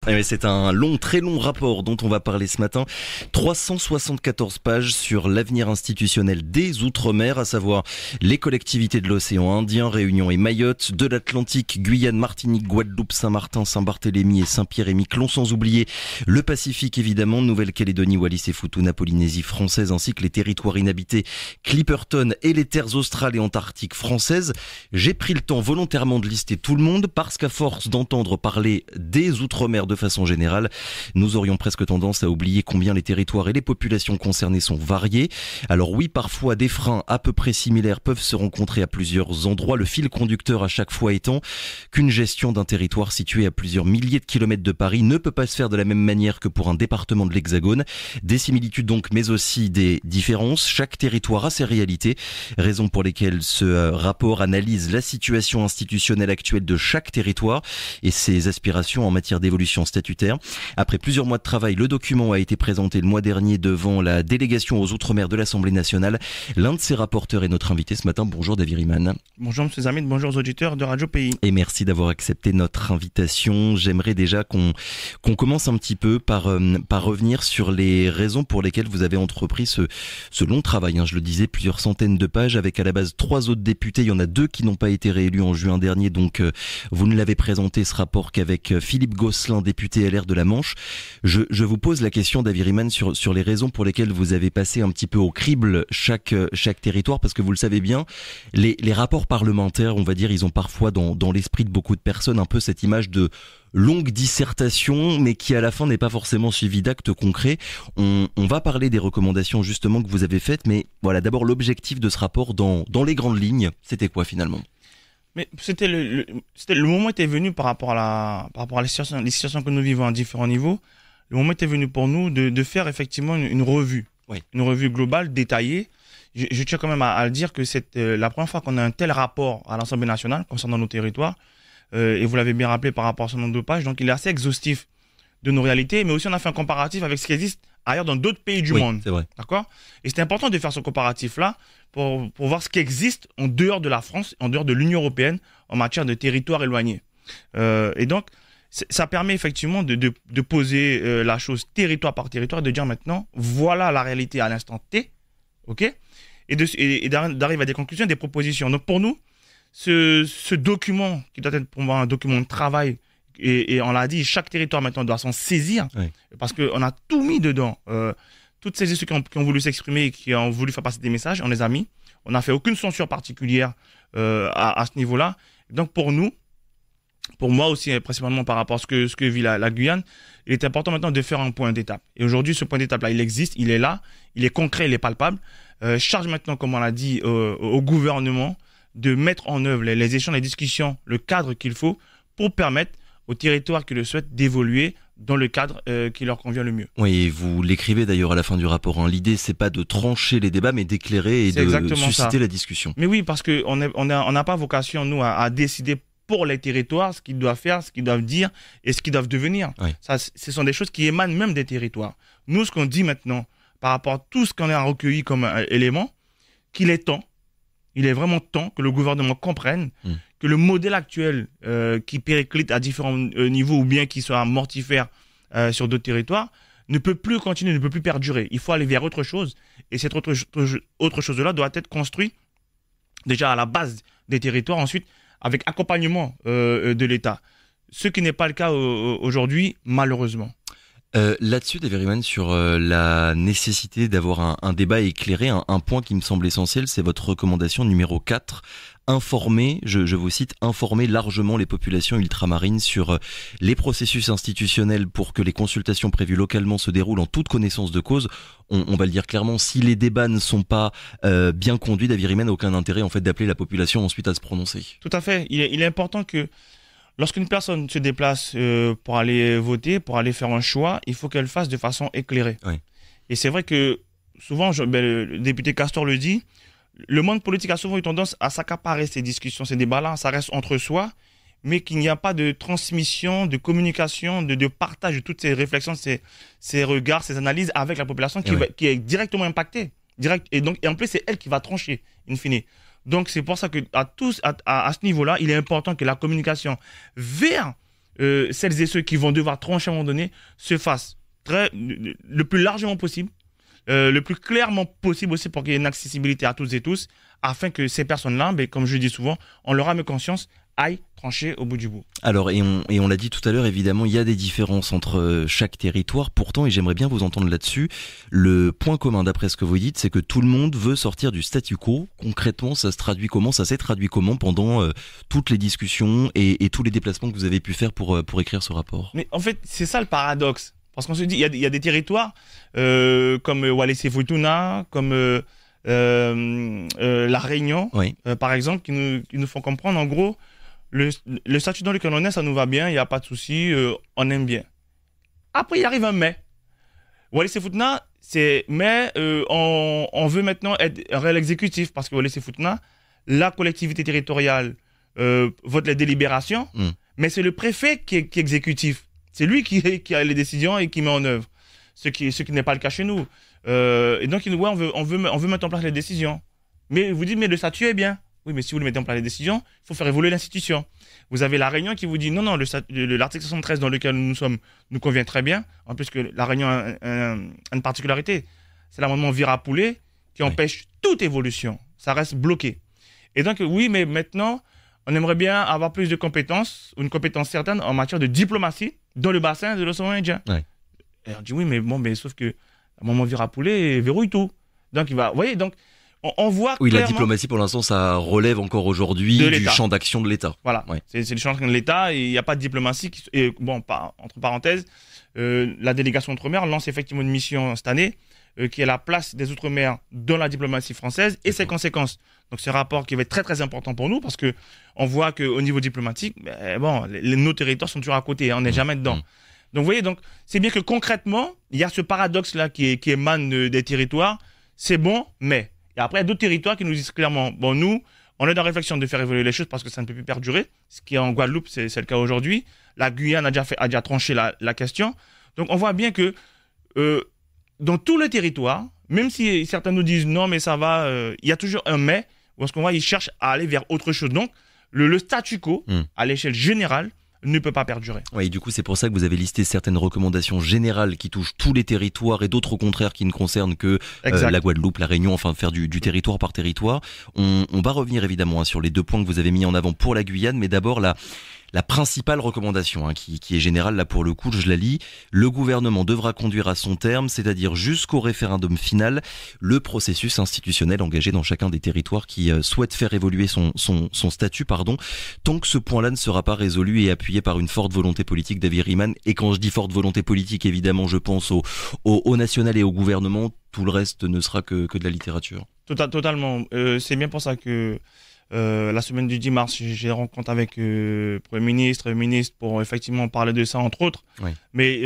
C'est un long, très long rapport dont on va parler ce matin. 374 pages sur l'avenir institutionnel des Outre-mer, à savoir les collectivités de l'océan Indien, Réunion et Mayotte, de l'Atlantique, Guyane, Martinique, Guadeloupe, Saint-Martin, Saint-Barthélemy et Saint-Pierre et Miquelon, sans oublier le Pacifique évidemment, Nouvelle-Calédonie, Wallis et Futuna, Polynésie française, ainsi que les territoires inhabités, Clipperton et les terres australes et antarctiques françaises. J'ai pris le temps volontairement de lister tout le monde parce qu'à force d'entendre parler des Outre-mer de façon générale, nous aurions presque tendance à oublier combien les territoires et les populations concernées sont variés. Alors oui, parfois des freins à peu près similaires peuvent se rencontrer à plusieurs endroits, le fil conducteur à chaque fois étant qu'une gestion d'un territoire situé à plusieurs milliers de kilomètres de Paris ne peut pas se faire de la même manière que pour un département de l'Hexagone. Des similitudes donc, mais aussi des différences. Chaque territoire a ses réalités, raison pour lesquelles ce rapport analyse la situation institutionnelle actuelle de chaque territoire et ses aspirations en matière d'évolution statutaire. Après plusieurs mois de travail, le document a été présenté le mois dernier devant la délégation aux Outre-mer de l'Assemblée nationale. L'un de ses rapporteurs est notre invité ce matin. Bonjour David Riemann. Bonjour M. Zamit, bonjour aux auditeurs de Radio Pays. Et merci d'avoir accepté notre invitation. J'aimerais déjà qu'on commence un petit peu par revenir sur les raisons pour lesquelles vous avez entrepris ce long travail. Je le disais, plusieurs centaines de pages avec à la base 3 autres députés. Il y en a 2 qui n'ont pas été réélus en juin dernier. Donc vous ne l'avez présenté ce rapport qu'avec Philippe Gosselin, député LR de la Manche. Je vous pose la question, David Riemann, sur les raisons pour lesquelles vous avez passé un petit peu au crible chaque territoire, parce que vous le savez bien, les rapports parlementaires, on va dire, ils ont parfois dans l'esprit de beaucoup de personnes un peu cette image de longue dissertation, mais qui à la fin n'est pas forcément suivie d'actes concrets. On va parler des recommandations justement que vous avez faites, mais voilà, d'abord l'objectif de ce rapport dans les grandes lignes, c'était quoi finalement ? Mais le moment était venu par rapport à les situations que nous vivons à différents niveaux. Le moment était venu pour nous de faire effectivement une revue, une revue globale, détaillée. Je tiens quand même à le dire que c'est la première fois qu'on a un tel rapport à l'Assemblée nationale concernant nos territoires. Et vous l'avez bien rappelé par rapport à son nombre de pages. Donc il est assez exhaustif de nos réalités, mais aussi on a fait un comparatif avec ce qui existe ailleurs dans d'autres pays du monde. C'est vrai. D'accord ? Et c'est important de faire ce comparatif-là pour voir ce qui existe en dehors de la France, en dehors de l'Union européenne, en matière de territoires éloignés. Et donc, ça permet effectivement de poser la chose territoire par territoire, de dire maintenant, voilà la réalité à l'instant T, ok ? Et d'arriver à des conclusions, des propositions. Donc pour nous, ce document, qui doit être pour moi un document de travail, et on l'a dit, chaque territoire maintenant doit s'en saisir, parce qu'on a tout mis dedans. Toutes celles et ceux qui ont voulu s'exprimer, qui ont voulu faire passer des messages, on les a mis. On n'a fait aucune censure particulière à ce niveau-là. Donc pour nous, pour moi aussi, principalement par rapport à ce que vit la Guyane, il est important maintenant de faire un point d'étape. Et aujourd'hui, ce point d'étape-là, il existe, il est là, il est concret, il est palpable. Charge maintenant, comme on l'a dit, au gouvernement de mettre en œuvre les échanges, les discussions, le cadre qu'il faut pour permettre aux territoires qui le souhaitent d'évoluer dans le cadre qui leur convient le mieux. Oui, et vous l'écrivez d'ailleurs à la fin du rapport. L'idée, c'est pas de trancher les débats, mais d'éclairer et de susciter la discussion. Mais oui, parce qu'on n'a pas vocation, nous, à décider pour les territoires ce qu'ils doivent faire, ce qu'ils doivent dire et ce qu'ils doivent devenir. Ça, ce sont des choses qui émanent même des territoires. Nous, ce qu'on dit maintenant, par rapport à tout ce qu'on a recueilli comme élément, qu'il est temps, il est vraiment temps que le gouvernement comprenne que le modèle actuel qui périclite à différents niveaux ou bien qui soit mortifère sur d'autres territoires ne peut plus continuer, ne peut plus perdurer. Il faut aller vers autre chose. Et cette autre chose-là doit être construite déjà à la base des territoires, ensuite avec accompagnement de l'État. Ce qui n'est pas le cas aujourd'hui, malheureusement. Là-dessus, David Riemann, sur la nécessité d'avoir un débat éclairé, un point qui me semble essentiel, c'est votre recommandation numéro 4, informer, je vous cite, informer largement les populations ultramarines sur les processus institutionnels pour que les consultations prévues localement se déroulent en toute connaissance de cause. On va le dire clairement, si les débats ne sont pas bien conduits, David Riemann n'a aucun intérêt en fait d'appeler la population ensuite à se prononcer. Tout à fait. Il est important que lorsqu'une personne se déplace pour aller voter, pour aller faire un choix, il faut qu'elle le fasse de façon éclairée. Et c'est vrai que souvent, le député Castor le dit, le monde politique a souvent eu tendance à s'accaparer ces discussions, ces débats-là, ça reste entre soi, mais qu'il n'y a pas de transmission, de communication, de partage de toutes ces réflexions, ces regards, ces analyses avec la population qui est directement impactée. Et en plus, c'est elle qui va trancher, in fine. Donc, c'est pour ça qu'à ce niveau-là, il est important que la communication vers celles et ceux qui vont devoir trancher à un moment donné se fassent le plus largement possible, le plus clairement possible aussi pour qu'il y ait une accessibilité à toutes et tous, afin que ces personnes-là, comme je le dis souvent, on leur âme et conscience, aillent trancher au bout du bout. Alors, et on l'a dit tout à l'heure, évidemment, il y a des différences entre chaque territoire. Pourtant, et j'aimerais bien vous entendre là-dessus, le point commun, d'après ce que vous dites, c'est que tout le monde veut sortir du statu quo. Concrètement, ça se traduit comment? Ça s'est traduit comment pendant toutes les discussions et tous les déplacements que vous avez pu faire pour écrire ce rapport? Mais en fait, c'est ça le paradoxe. Parce qu'on se dit, il y a des territoires comme Wallis et Futuna, comme La Réunion, Oui. par exemple, qui nous font comprendre, en gros, le statut dans lequel on est, ça nous va bien, il n'y a pas de souci, on aime bien. Après, il arrive un mais. Wallis et Futuna, c'est mais on veut maintenant être un réel exécutif, parce que Wallis et Futuna, la collectivité territoriale vote les délibérations, mais c'est le préfet qui est exécutif. C'est lui qui a les décisions et qui met en œuvre, ce qui n'est pas le cas chez nous. Et donc, on veut mettre en place les décisions. Mais vous dites, mais le statut est bien. Oui, mais si vous le mettez en place les décisions, il faut faire évoluer l'institution. Vous avez La Réunion qui vous dit, non, l'article 73 dans lequel nous sommes nous convient très bien. En plus que La Réunion a une particularité. C'est l'amendement Virapoulet qui empêche toute évolution. Ça reste bloqué. Et donc, oui, mais maintenant, on aimerait bien avoir plus de compétences, ou une compétence certaine en matière de diplomatie dans le bassin de l'océan Indien. Ouais. Et on dit oui, mais sauf que à un moment Virapoulet verrouille tout. Donc, vous voyez, donc, on voit Oui, clairement... la diplomatie, pour l'instant, ça relève encore aujourd'hui du champ d'action de l'État. Voilà, c'est le champ d'action de l'État et il n'y a pas de diplomatie. Et bon, entre parenthèses, la délégation Outre-mer lance effectivement une mission cette année qui est la place des Outre-mer dans la diplomatie française et ses conséquences. Donc, c'est un rapport qui va être très, très important pour nous parce qu'on voit qu'au niveau diplomatique, nos territoires sont toujours à côté, on n'est jamais dedans. Donc, vous voyez, c'est bien que concrètement, il y a ce paradoxe-là qui émane des territoires. C'est bon, mais... Et après, il y a d'autres territoires qui nous disent clairement, bon, nous, on est dans la réflexion de faire évoluer les choses parce que ça ne peut plus perdurer. Ce qui est en Guadeloupe, c'est le cas aujourd'hui. La Guyane a déjà tranché la question. Donc, on voit bien que dans tous les territoires, même si certains nous disent non, mais ça va, il y a toujours un mais, parce qu'on voit, ils cherchent à aller vers autre chose. Donc, le statu quo, à l'échelle générale, ne peut pas perdurer. Oui, du coup, c'est pour ça que vous avez listé certaines recommandations générales qui touchent tous les territoires et d'autres au contraire qui ne concernent que la Guadeloupe, la Réunion, enfin faire du territoire par territoire. On va revenir évidemment sur les deux points que vous avez mis en avant pour la Guyane, mais d'abord la principale recommandation qui est générale, là pour le coup, je la lis. Le gouvernement devra conduire à son terme, c'est-à-dire jusqu'au référendum final, le processus institutionnel engagé dans chacun des territoires qui souhaite faire évoluer son statut, tant que ce point-là ne sera pas résolu et appuyé par une forte volonté politique d'Avi Riemann. Et quand je dis forte volonté politique, évidemment, je pense au national et au gouvernement. Tout le reste ne sera que de la littérature. Totalement. C'est bien pour ça que la semaine du 10 mars, j'ai rencontre avec le Premier ministre, pour effectivement parler de ça, entre autres. Oui. Mais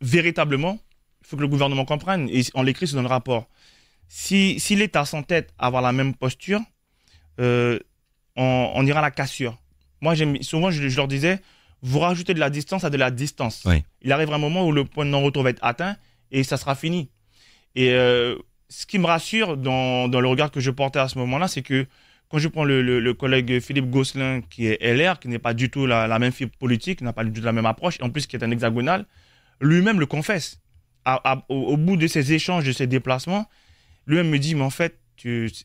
véritablement, il faut que le gouvernement comprenne, et on l'écrit dans le rapport. Si l'État s'entête à avoir la même posture, on ira à la cassure. Moi, souvent, je leur disais, vous rajoutez de la distance à de la distance. Oui. Il arrivera un moment où le point de non-retour va être atteint et ça sera fini. Et ce qui me rassure dans le regard que je portais à ce moment-là, c'est que quand je prends le collègue Philippe Gosselin, qui est LR, qui n'est pas du tout la même fibre politique, qui n'a pas du tout la même approche, et en plus qui est un hexagonal, lui-même le confesse. Au bout de ces échanges, de ces déplacements, lui-même me dit, mais en fait,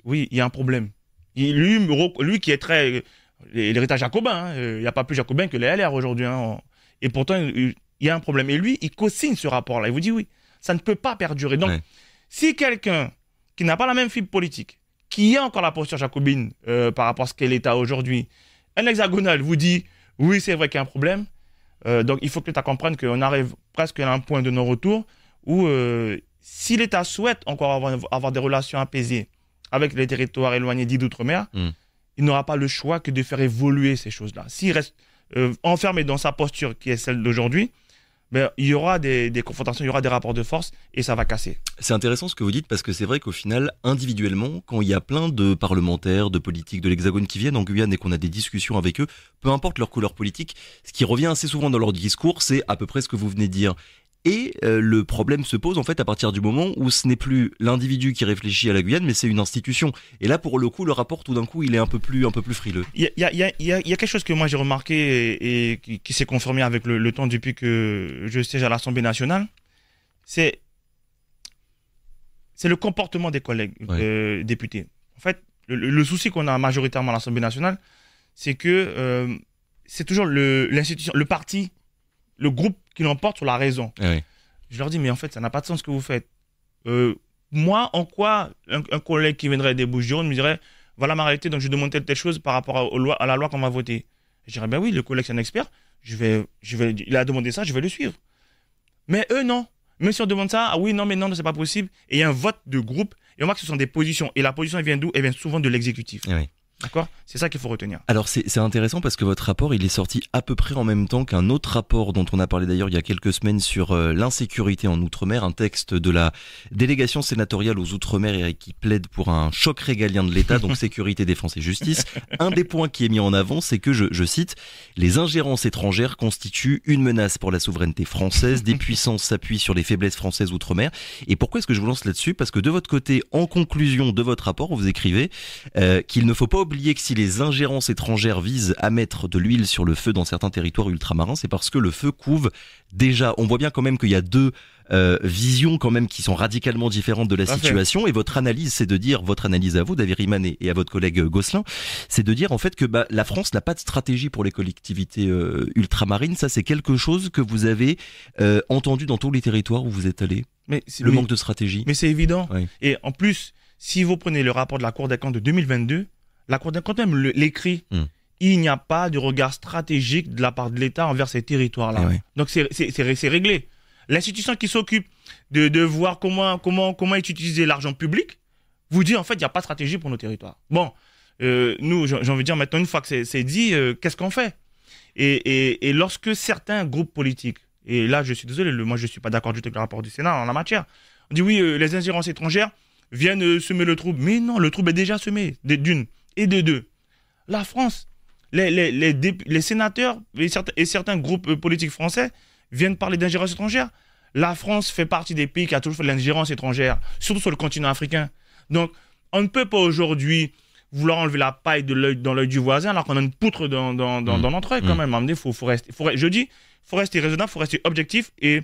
oui, il y a un problème. Lui qui est très... L'héritage jacobin, il n'y a pas plus jacobin que les LR aujourd'hui. Et pourtant, il y a un problème. Et lui, il co-signe ce rapport-là. Il vous dit, oui, ça ne peut pas perdurer. Donc, si quelqu'un qui n'a pas la même fibre politique, qui a encore la posture jacobine par rapport à ce qu'est l'État aujourd'hui, un hexagonal vous dit, oui, c'est vrai qu'il y a un problème. Donc, il faut que l'État comprenne qu'on arrive presque à un point de non-retour où, si l'État souhaite encore avoir des relations apaisées avec les territoires éloignés dits d'outre-mer, il n'aura pas le choix que de faire évoluer ces choses-là. S'il reste enfermé dans sa posture qui est celle d'aujourd'hui, il y aura des confrontations, il y aura des rapports de force et ça va casser. C'est intéressant ce que vous dites parce que c'est vrai qu'au final, individuellement, quand il y a plein de parlementaires, de politiques de l'Hexagone qui viennent en Guyane et qu'on a des discussions avec eux, peu importe leur couleur politique, ce qui revient assez souvent dans leur discours, c'est à peu près ce que vous venez de dire. Et le problème se pose en fait à partir du moment où ce n'est plus l'individu qui réfléchit à la Guyane, mais c'est une institution. Et là, pour le coup, le rapport, tout d'un coup, il est un peu plus frileux. Il y a quelque chose que moi j'ai remarqué et qui s'est confirmé avec le temps depuis que je siège à l'Assemblée nationale, c'est le comportement des collègues députés. En fait, le souci qu'on a majoritairement à l'Assemblée nationale, c'est que c'est toujours l'institution, le parti, le groupe qui l'emporte sur la raison. Oui. Je leur dis, mais en fait, ça n'a pas de sens ce que vous faites. Moi, en quoi un collègue qui viendrait des Bouches-du-Rhône me dirait, voilà ma réalité, donc je demande telle chose par rapport à la loi qu'on va voter. Je dirais, ben oui, le collègue c'est un expert, il a demandé ça, je vais le suivre. Mais eux, non. Même si on demande ça, ah oui, non, mais non, c'est pas possible. Et il y a un vote de groupe, et on voit que ce sont des positions. Et la position, elle vient d'où? Elle vient souvent de l'exécutif. Oui. D'accord? C'est ça qu'il faut retenir. Alors c'est intéressant parce que votre rapport il est sorti à peu près en même temps qu'un autre rapport dont on a parlé d'ailleurs il y a quelques semaines sur l'insécurité en Outre-mer, un texte de la délégation sénatoriale aux Outre-mer et qui plaide pour un choc régalien de l'État, donc sécurité, défense et justice. Un des points qui est mis en avant, c'est que, je cite, les ingérences étrangères constituent une menace pour la souveraineté française, des puissances s'appuient sur les faiblesses françaises Outre-mer. Et pourquoi est-ce que je vous lance là-dessus? Parce que de votre côté, en conclusion de votre rapport, vous écrivez qu'il ne faut pas oublier que si les ingérences étrangères visent à mettre de l'huile sur le feu dans certains territoires ultramarins, c'est parce que le feu couve déjà. On voit bien quand même qu'il y a deux visions quand même qui sont radicalement différentes de la situation. Et votre analyse, c'est de dire, votre analyse à vous, David Riemann et à votre collègue Gosselin, c'est de dire en fait que la France n'a pas de stratégie pour les collectivités ultramarines. Ça, c'est quelque chose que vous avez entendu dans tous les territoires où vous êtes allé. Manque de stratégie. Mais c'est évident. Oui. Et en plus, si vous prenez le rapport de la Cour des comptes de 2022, la Cour des comptes même l'écrit. Il n'y a pas de regard stratégique de la part de l'État envers ces territoires-là. Donc c'est réglé. L'institution qui s'occupe de voir comment est utilisé l'argent public vous dit en fait il n'y a pas de stratégie pour nos territoires. Bon, nous j'ai envie de dire maintenant une fois que c'est dit, qu'est-ce qu'on fait? Et lorsque certains groupes politiques, et là je suis désolé, moi je ne suis pas d'accord du tout avec le rapport du Sénat en la matière, on dit oui, les ingérences étrangères viennent semer le trouble. Mais non, le trouble est déjà semé, d'une. Et de deux, la France, les sénateurs et certains groupes politiques français viennent parler d'ingérence étrangère. La France fait partie des pays qui a toujours fait de l'ingérence étrangère, surtout sur le continent africain. Donc, on ne peut pas aujourd'hui vouloir enlever la paille dans l'œil du voisin alors qu'on a une poutre dans notre œil quand même. Faut rester raisonnable, faut rester objectif et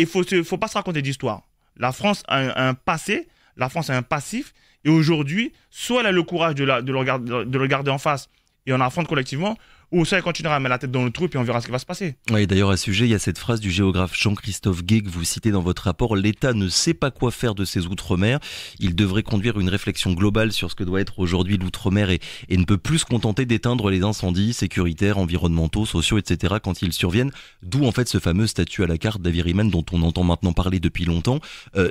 faut pas se raconter d'histoire. La France a un passé, la France a un passif. Et aujourd'hui, soit elle a le courage de le regarder en face et on affronte collectivement, ou soit elle continuera à mettre la tête dans le trou et puis on verra ce qui va se passer. Oui, d'ailleurs à ce sujet, il y a cette phrase du géographe Jean-Christophe Guay que vous citez dans votre rapport. L'État ne sait pas quoi faire de ses outre-mer. Il devrait conduire une réflexion globale sur ce que doit être aujourd'hui l'outre-mer et ne peut plus se contenter d'éteindre les incendies sécuritaires, environnementaux, sociaux, etc. quand ils surviennent. D'où en fait ce fameux statut à la carte David Riemann dont on entend maintenant parler depuis longtemps.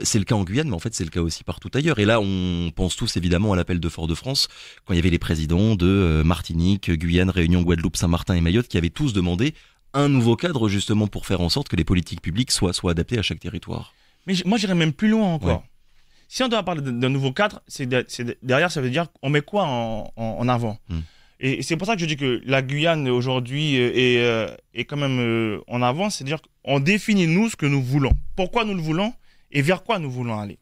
C'est le cas en Guyane, mais en fait c'est le cas aussi partout ailleurs. Et là, on pense tous évidemment à l'appel de Fort-de-France quand il y avait les présidents de Martinique, Guyane, Réunion, Guadeloupe, Saint-Martin et Mayotte qui avaient tous demandé un nouveau cadre justement pour faire en sorte que les politiques publiques soient adaptées à chaque territoire. Mais moi j'irais même plus loin encore. Ouais. Si on doit parler d'un nouveau cadre, derrière ça veut dire on met quoi en avant. Et c'est pour ça que je dis que la Guyane aujourd'hui est quand même en avant, c'est-à-dire qu'on définit nous ce que nous voulons, pourquoi nous le voulons et vers quoi nous voulons aller.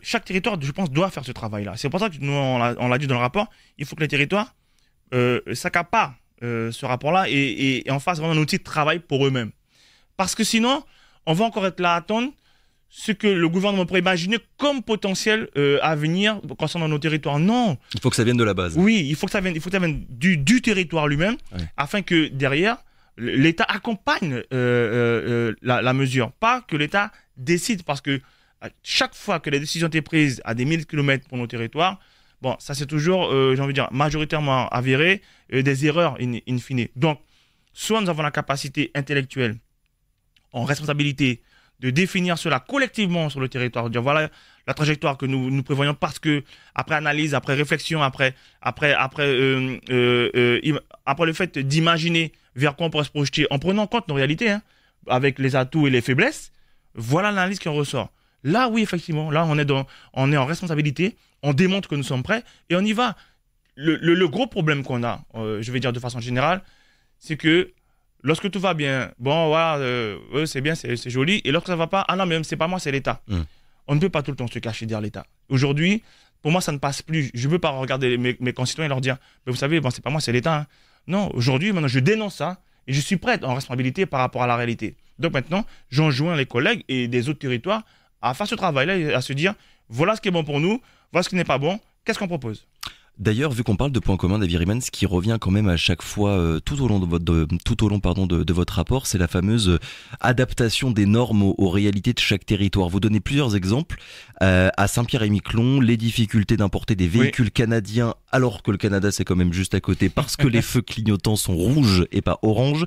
Chaque territoire, je pense, doit faire ce travail-là. C'est pour ça que nous on l'a dit dans le rapport, il faut que les territoires s'accaparent ce rapport-là et en fassent vraiment un outil de travail pour eux-mêmes. Parce que sinon, on va encore être là à attendre ce que le gouvernement pourrait imaginer comme potentiel à venir concernant nos territoires. Non. Il faut que ça vienne de la base. Oui, il faut que ça vienne du territoire lui-même, afin que derrière, l'État accompagne la mesure. Pas que l'État décide, parce que chaque fois que les décisions étaient prises à des milliers de kilomètres pour nos territoires, bon, ça c'est toujours, j'ai envie de dire, majoritairement avéré, des erreurs in fine. Donc, soit nous avons la capacité intellectuelle, en responsabilité, de définir cela collectivement sur le territoire, de dire voilà la trajectoire que nous prévoyons, parce que après analyse, après réflexion, après le fait d'imaginer vers quoi on pourrait se projeter, en prenant en compte nos réalités, avec les atouts et les faiblesses, voilà l'analyse qui en ressort. Là, oui, effectivement, là, on est en responsabilité, on démontre que nous sommes prêts et on y va. Le gros problème qu'on a, je vais dire de façon générale, c'est que lorsque tout va bien, bon, voilà, c'est bien, c'est joli. Et lorsque ça ne va pas, ah non, mais c'est pas moi, c'est l'État. On ne peut pas tout le temps se cacher derrière l'État. Aujourd'hui, pour moi, ça ne passe plus. Je ne veux pas regarder mes concitoyens et leur dire, mais vous savez, bon, c'est pas moi, c'est l'État. Hein. Non, aujourd'hui, maintenant, je dénonce ça et je suis prêt en responsabilité par rapport à la réalité. Donc maintenant, j'enjoins les collègues et des autres territoires à faire ce travail-là et à se dire, voilà ce qui est bon pour nous, voilà ce qui n'est pas bon, qu'est-ce qu'on propose? D'ailleurs, vu qu'on parle de points communs, David Riemann, ce qui revient quand même à chaque fois tout au long de votre rapport, c'est la fameuse adaptation des normes aux réalités de chaque territoire. Vous donnez plusieurs exemples. À Saint-Pierre-et-Miquelon, les difficultés d'importer des véhicules canadiens, alors que le Canada c'est quand même juste à côté, parce que les feux clignotants sont rouges et pas oranges.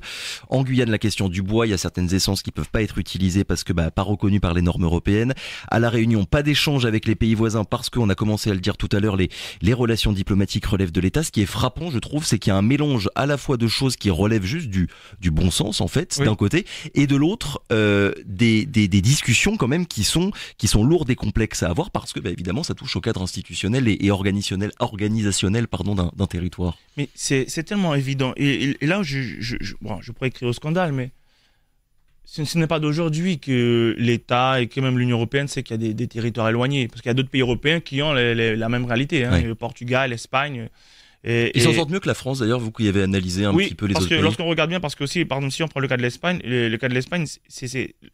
En Guyane, la question du bois, il y a certaines essences qui peuvent pas être utilisées parce que pas reconnues par les normes européennes. À La Réunion, pas d'échange avec les pays voisins parce qu'on a commencé à le dire tout à l'heure, les relations diplomatiques relèvent de l'État. Ce qui est frappant, je trouve, c'est qu'il y a un mélange à la fois de choses qui relèvent juste du bon sens, en fait, d'un côté, et de l'autre, des discussions quand même qui sont lourdes et complexes à avoir parce que, évidemment, ça touche au cadre institutionnel et organisationnel d'un territoire. Mais c'est tellement évident. Et là, je pourrais écrire au scandale, mais ce n'est pas d'aujourd'hui que l'État et que même l'Union européenne sait qu'il y a des territoires éloignés. Parce qu'il y a d'autres pays européens qui ont la même réalité. Hein, le Portugal, l'Espagne. Ils s'en sortent mieux que la France, d'ailleurs, vous qui avez analysé un petit peu les autres pays. Oui, parce que lorsqu'on regarde bien, parce que aussi, par exemple, si on prend le cas de l'Espagne,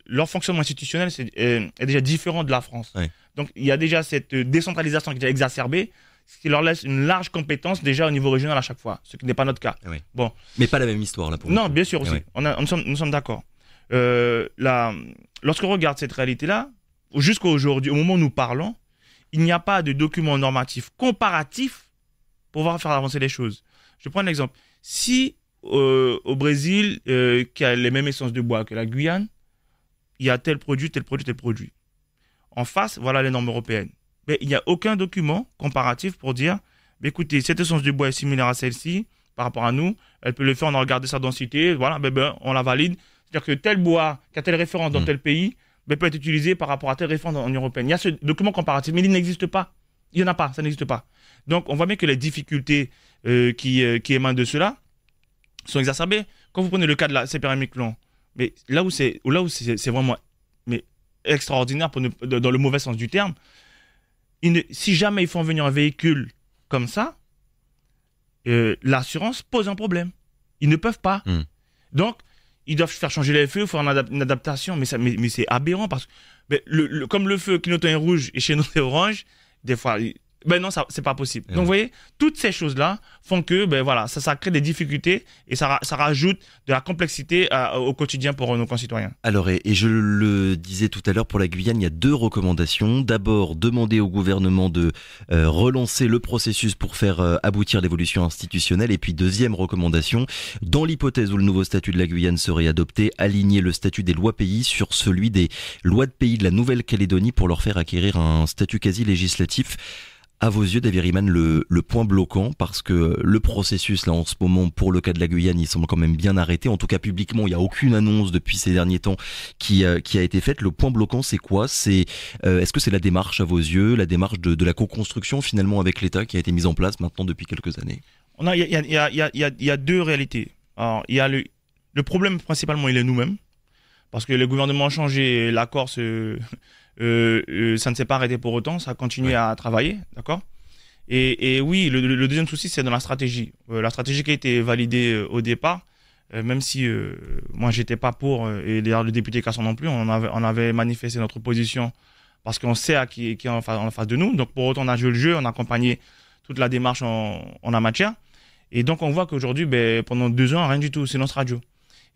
leur fonctionnement institutionnel est déjà différent de la France. Donc, il y a déjà cette décentralisation qui est exacerbée, ce qui leur laisse une large compétence déjà au niveau régional à chaque fois, ce qui n'est pas notre cas. Bon. Mais pas la même histoire, là, pour Non, bien sûr aussi. Nous sommes d'accord. Lorsqu'on regarde cette réalité-là, jusqu'à aujourd'hui, au moment où nous parlons, il n'y a pas de document normatif comparatif pour pouvoir faire avancer les choses. Je prends un exemple. Si au Brésil, qui a les mêmes essences de bois que la Guyane, il y a tel produit, tel produit, tel produit. En face, voilà les normes européennes. Mais il n'y a aucun document comparatif pour dire, écoutez, cette essence de bois est similaire à celle-ci, par rapport à nous, elle peut le faire, on a regardé sa densité, voilà, on la valide. C'est-à-dire que tel bois, qui a telle référence dans tel pays, peut être utilisé par rapport à telle référence en Union européenne. Il y a ce document comparatif, mais il n'existe pas. Il n'y en a pas, ça n'existe pas. Donc, on voit bien que les difficultés qui émanent de cela sont exacerbées. Quand vous prenez le cas de la Saint-Pierre-et-Miquelon, mais là où c'est vraiment extraordinaire, dans le mauvais sens du terme, si jamais il faut en venir un véhicule comme ça, l'assurance pose un problème. Ils ne peuvent pas. Donc, ils doivent faire changer les feux, il faut une adaptation, mais c'est aberrant parce que comme le feu clignotant est rouge et chez nous c'est orange, des fois, non, c'est pas possible. Donc, vous voyez, toutes ces choses-là font que, voilà, ça crée des difficultés et ça rajoute de la complexité au quotidien pour nos concitoyens. Alors, et je le disais tout à l'heure, pour la Guyane, il y a 2 recommandations. D'abord, demander au gouvernement de relancer le processus pour faire aboutir l'évolution institutionnelle. Et puis, deuxième recommandation, dans l'hypothèse où le nouveau statut de la Guyane serait adopté, aligner le statut des lois pays sur celui des lois de pays de la Nouvelle-Calédonie pour leur faire acquérir un statut quasi législatif. À vos yeux, David Riemann, le point bloquant, parce que le processus, là, en ce moment, pour le cas de la Guyane, il semble quand même bien arrêté. En tout cas, publiquement, il n'y a aucune annonce depuis ces derniers temps qui a été faite. Le point bloquant, c'est quoi? Est-ce que c'est la démarche, à vos yeux, la démarche de la co-construction, finalement, avec l'État qui a été mise en place maintenant depuis quelques années? Il y a 2 réalités. Alors, il y a le problème, principalement, il est nous-mêmes. Parce que le gouvernement a changé, l'accord ça ne s'est pas arrêté pour autant, ça a continué à travailler, d'accord? Et oui, le deuxième souci, c'est dans la stratégie. La stratégie qui a été validée au départ, même si moi, j'étais pas pour, et d'ailleurs le député Casson non plus, on avait manifesté notre position parce qu'on sait qui est en face de nous. Donc, pour autant, on a joué le jeu, on a accompagné toute la démarche en la matière. Et donc, on voit qu'aujourd'hui, pendant 2 ans, rien du tout, c'est notre radio.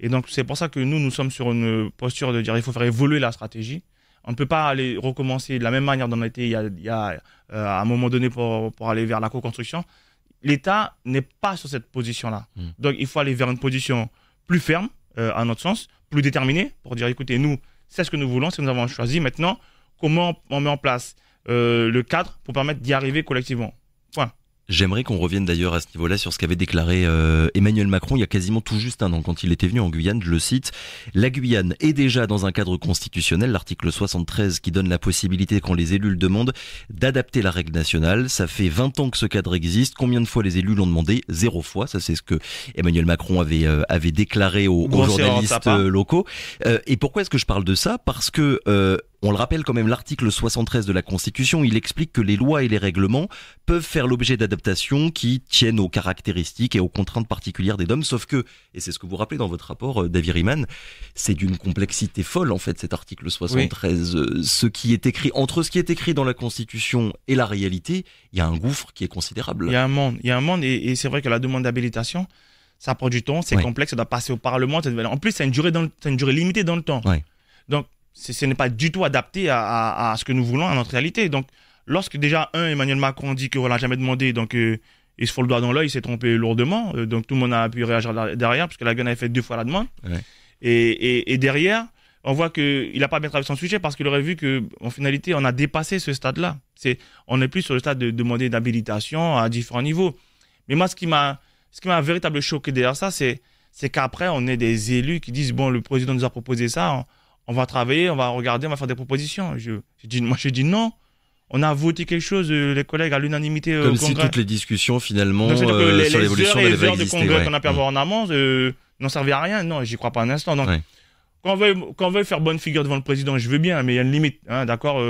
Et donc, c'est pour ça que nous sommes sur une posture de dire il faut faire évoluer la stratégie. On ne peut pas aller recommencer de la même manière dont on était il y a à un moment donné pour aller vers la co-construction. L'État n'est pas sur cette position-là. Donc, il faut aller vers une position plus ferme, à notre sens, plus déterminée, pour dire, écoutez, nous, c'est ce que nous voulons, c'est ce que nous avons choisi. Maintenant, comment on met en place le cadre pour permettre d'y arriver collectivement. Point. J'aimerais qu'on revienne d'ailleurs à ce niveau-là sur ce qu'avait déclaré Emmanuel Macron il y a quasiment tout juste un an quand il était venu en Guyane. Je le cite, la Guyane est déjà dans un cadre constitutionnel, l'article 73 qui donne la possibilité quand les élus le demandent d'adapter la règle nationale. Ça fait 20 ans que ce cadre existe. Combien de fois les élus l'ont demandé? 0 fois. Ça c'est ce que Emmanuel Macron avait déclaré aux journalistes locaux. Et pourquoi est-ce que je parle de ça? Parce que on le rappelle quand même, l'article 73 de la Constitution, il explique que les lois et les règlements peuvent faire l'objet d'adaptations qui tiennent aux caractéristiques et aux contraintes particulières des DOM, sauf que, et c'est ce que vous rappelez dans votre rapport, David Riemann, c'est d'une complexité folle en fait cet article 73. Oui. Entre ce qui est écrit dans la Constitution et la réalité, il y a un gouffre qui est considérable. Il y a un monde et c'est vrai que la demande d'habilitation, ça prend du temps, c'est complexe, ça doit passer au Parlement. En plus, c'est une durée limitée dans le temps. Oui. Donc, ce n'est pas du tout adapté à ce que nous voulons, à notre réalité. Donc, lorsque déjà, Emmanuel Macron dit qu'on ne l'a jamais demandé, donc il se fout le doigt dans l'œil, il s'est trompé lourdement. Donc, tout le monde a pu réagir derrière, parce que la Guyane avait fait 2 fois la demande. Ouais. Et derrière, on voit qu'il n'a pas bien travaillé son sujet, parce qu'il aurait vu qu'en finalité, on a dépassé ce stade-là. On n'est plus sur le stade de demander d'habilitation à différents niveaux. Mais moi, ce qui m'a véritablement choqué derrière ça, c'est qu'après, on est des élus qui disent, bon, le président nous a proposé ça, on va travailler, on va regarder, on va faire des propositions. Moi, j'ai dit non. On a voté quelque chose, les collègues, à l'unanimité au Congrès. Comme si toutes les discussions, finalement, sur l'évolution les heures de congrès qu'on a pu avoir en amont n'en servaient à rien. Non, j'y crois pas un instant. Donc, quand on veut faire bonne figure devant le président, je veux bien, mais il y a une limite. Hein, d'accord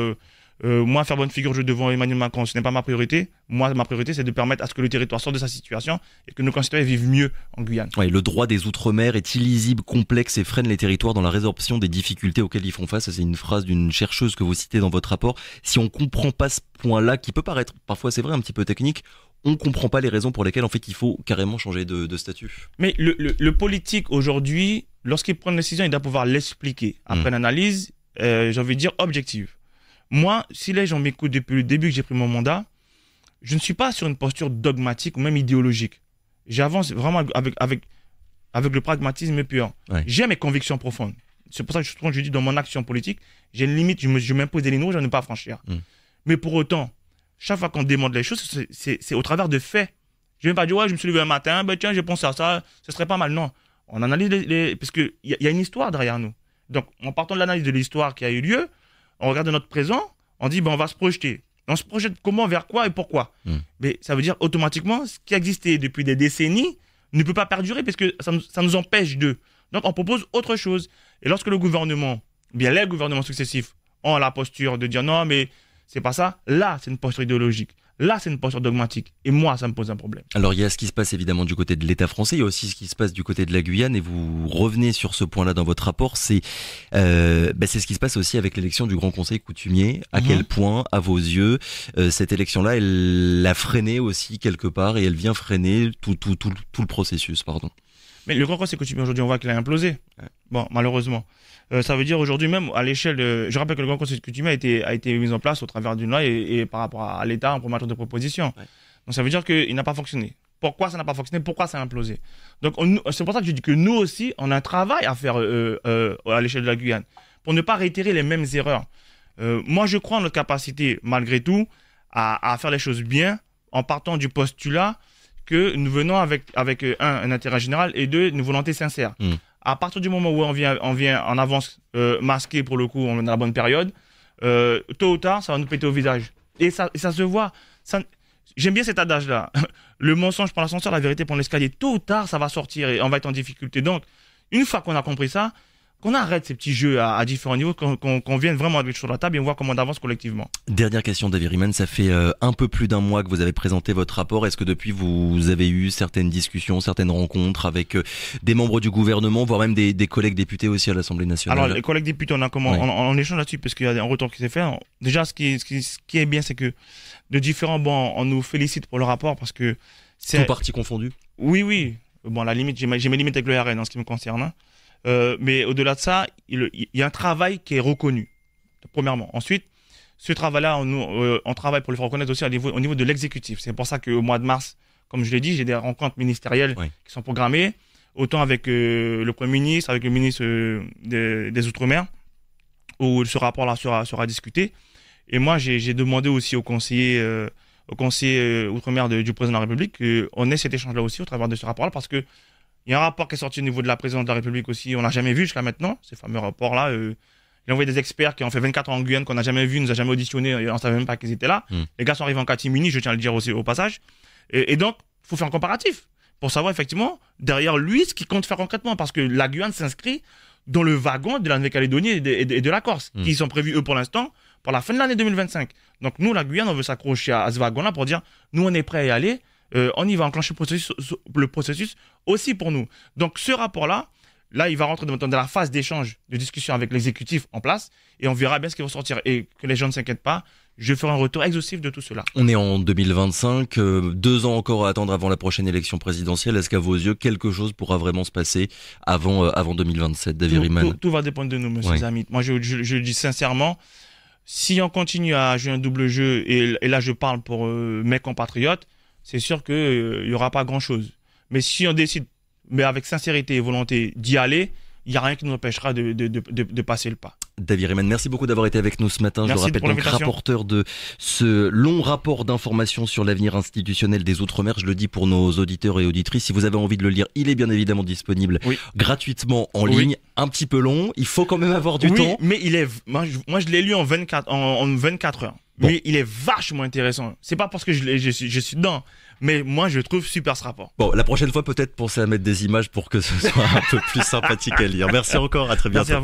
moi, faire bonne figure devant Emmanuel Macron, ce n'est pas ma priorité. Moi, ma priorité, c'est de permettre à ce que le territoire sorte de sa situation et que nos concitoyens vivent mieux en Guyane. Ouais, le droit des Outre-mer est illisible, complexe et freine les territoires dans la résorption des difficultés auxquelles ils font face. C'est une phrase d'une chercheuse que vous citez dans votre rapport. Si on comprend pas ce point-là, qui peut paraître parfois, c'est vrai, un petit peu technique, on comprend pas les raisons pour lesquelles, en fait, il faut carrément changer de statut. Mais le politique, aujourd'hui, lorsqu'il prend une décision, il doit pouvoir l'expliquer. Après une analyse, j'ai envie de dire, objective. Moi, si les gens m'écoutent depuis le début que j'ai pris mon mandat, je ne suis pas sur une posture dogmatique ou même idéologique. J'avance vraiment avec le pragmatisme pur. Ouais. J'ai mes convictions profondes. C'est pour ça que je dis dans mon action politique, j'ai une limite, je m'impose des lignes rouges, je ne peux pas franchir. Mais pour autant, chaque fois qu'on demande les choses, c'est au travers de faits. Je ne vais pas dire, ouais, je me suis levé un matin, ben tiens, j'ai pensé à ça, ce serait pas mal. Non, on analyse parce qu'il y a une histoire derrière nous. Donc, en partant de l'analyse de l'histoire qui a eu lieu, on regarde notre présent, on dit, ben, on va se projeter. On se projette comment, vers quoi et pourquoi. Mais ça veut dire automatiquement, ce qui a existé depuis des décennies ne peut pas perdurer parce que ça nous empêche de. Donc, on propose autre chose. Et lorsque le gouvernement, bien les gouvernements successifs, ont la posture de dire non, mais c'est pas ça, là, c'est une posture idéologique. Là, c'est une posture dogmatique. Et moi, ça me pose un problème. Alors, il y a ce qui se passe évidemment du côté de l'État français. Il y a aussi ce qui se passe du côté de la Guyane. Et vous revenez sur ce point-là dans votre rapport. C'est ce qui se passe aussi avec l'élection du Grand Conseil coutumier. À quel point, à vos yeux, cette élection-là, elle l'a freiné aussi quelque part. Et elle vient freiner tout le processus, pardon. Mais le Grand Conseil coutumier, aujourd'hui, on voit qu'il a implosé. Ouais. Bon, malheureusement. Ça veut dire aujourd'hui même à l'échelle je rappelle que le Grand Conseil coutumier a été mis en place au travers d'une loi et par rapport à l'État en première de proposition. Ouais. Donc ça veut dire qu'il n'a pas fonctionné. Pourquoi ça n'a pas fonctionné? Pourquoi ça a implosé? Donc c'est pour ça que je dis que nous aussi, on a un travail à faire à l'échelle de la Guyane pour ne pas réitérer les mêmes erreurs. Moi, je crois en notre capacité, malgré tout, à faire les choses bien en partant du postulat que nous venons avec un intérêt général et deux, une volonté sincère. À partir du moment où on vient en avance masqué, pour le coup, on est dans la bonne période, tôt ou tard, ça va nous péter au visage. Et ça se voit. J'aime bien cet adage-là. Le mensonge prend l'ascenseur, la vérité prend l'escalier. Tôt ou tard, ça va sortir et on va être en difficulté. Donc, une fois qu'on a compris ça, qu'on arrête ces petits jeux à différents niveaux, qu'on vienne vraiment avec sur la table et on voit comment on avance collectivement. Dernière question, David Riemann, ça fait un peu plus d'un mois que vous avez présenté votre rapport. Est-ce que depuis vous avez eu certaines discussions, certaines rencontres avec des membres du gouvernement, voire même des collègues députés aussi à l'Assemblée nationale? Alors les collègues députés, on échange là-dessus parce qu'il y a un retour qui s'est fait. Déjà, ce qui est bien, c'est que de différents bancs, on nous félicite pour le rapport parce que c'est... Tout parti confondu? Oui. Bon, à la limite, j'ai mes limites avec le RN en ce qui me concerne. Hein. Mais au-delà de ça, il y a un travail qui est reconnu, premièrement. Ensuite, ce travail-là, on travaille pour le faire reconnaître aussi au niveau de l'exécutif. C'est pour ça qu'au mois de mars, comme je l'ai dit, j'ai des rencontres ministérielles qui sont programmées, autant avec le Premier ministre, avec le ministre des Outre-mer, où ce rapport-là sera discuté. Et moi, j'ai demandé aussi aux conseillers au conseiller outre-mer du président de la République qu'on ait cet échange-là aussi au travers de ce rapport-là, parce que il y a un rapport qui est sorti au niveau de la présidence de la République aussi, on l'a jamais vu jusqu'à maintenant, ces fameux rapports-là. Il a envoyé des experts qui ont fait 24 ans en Guyane, qu'on n'a jamais vu, nous a jamais auditionné, on ne savait même pas qu'ils étaient là. Les gars sont arrivés en catimini, je tiens à le dire aussi au passage. Et donc, il faut faire un comparatif pour savoir effectivement, derrière lui, ce qu'il compte faire concrètement, parce que la Guyane s'inscrit dans le wagon de la Nouvelle-Calédonie et de la Corse, qui sont prévus, eux, pour l'instant, pour la fin de l'année 2025. Donc, nous, la Guyane, on veut s'accrocher à ce wagon-là pour dire, nous, on est prêts à y aller, on y va enclencher le processus aussi pour nous. Donc, ce rapport-là, là, il va rentrer dans la phase d'échange, de discussion avec l'exécutif en place, et on verra bien ce qui va sortir. Et que les gens ne s'inquiètent pas, je ferai un retour exhaustif de tout cela. On est en 2025, 2 ans encore à attendre avant la prochaine élection présidentielle. Est-ce qu'à vos yeux, quelque chose pourra vraiment se passer avant 2027, David Riemann? Tout va dépendre de nous, monsieur Zamit. Moi, je le dis sincèrement, si on continue à jouer un double jeu, et là, je parle pour mes compatriotes, c'est sûr qu'il n'y aura pas grand-chose. Mais si on décide, mais avec sincérité et volonté d'y aller, il n'y a rien qui nous empêchera de passer le pas. David Riemann, merci beaucoup d'avoir été avec nous ce matin. Merci, je le rappelle, donc rapporteur de ce long rapport d'information sur l'avenir institutionnel des Outre-mer. Je le dis pour nos auditeurs et auditrices, si vous avez envie de le lire, il est bien évidemment disponible gratuitement en ligne. Un petit peu long, il faut quand même avoir du temps. Mais moi je l'ai lu en 24 heures. Bon. Mais il est vachement intéressant. C'est pas parce que je suis dedans, mais moi je trouve super ce rapport. Bon, la prochaine fois peut-être pensez à mettre des images pour que ce soit un peu plus sympathique à lire. Merci encore, à très bientôt. Merci à vous.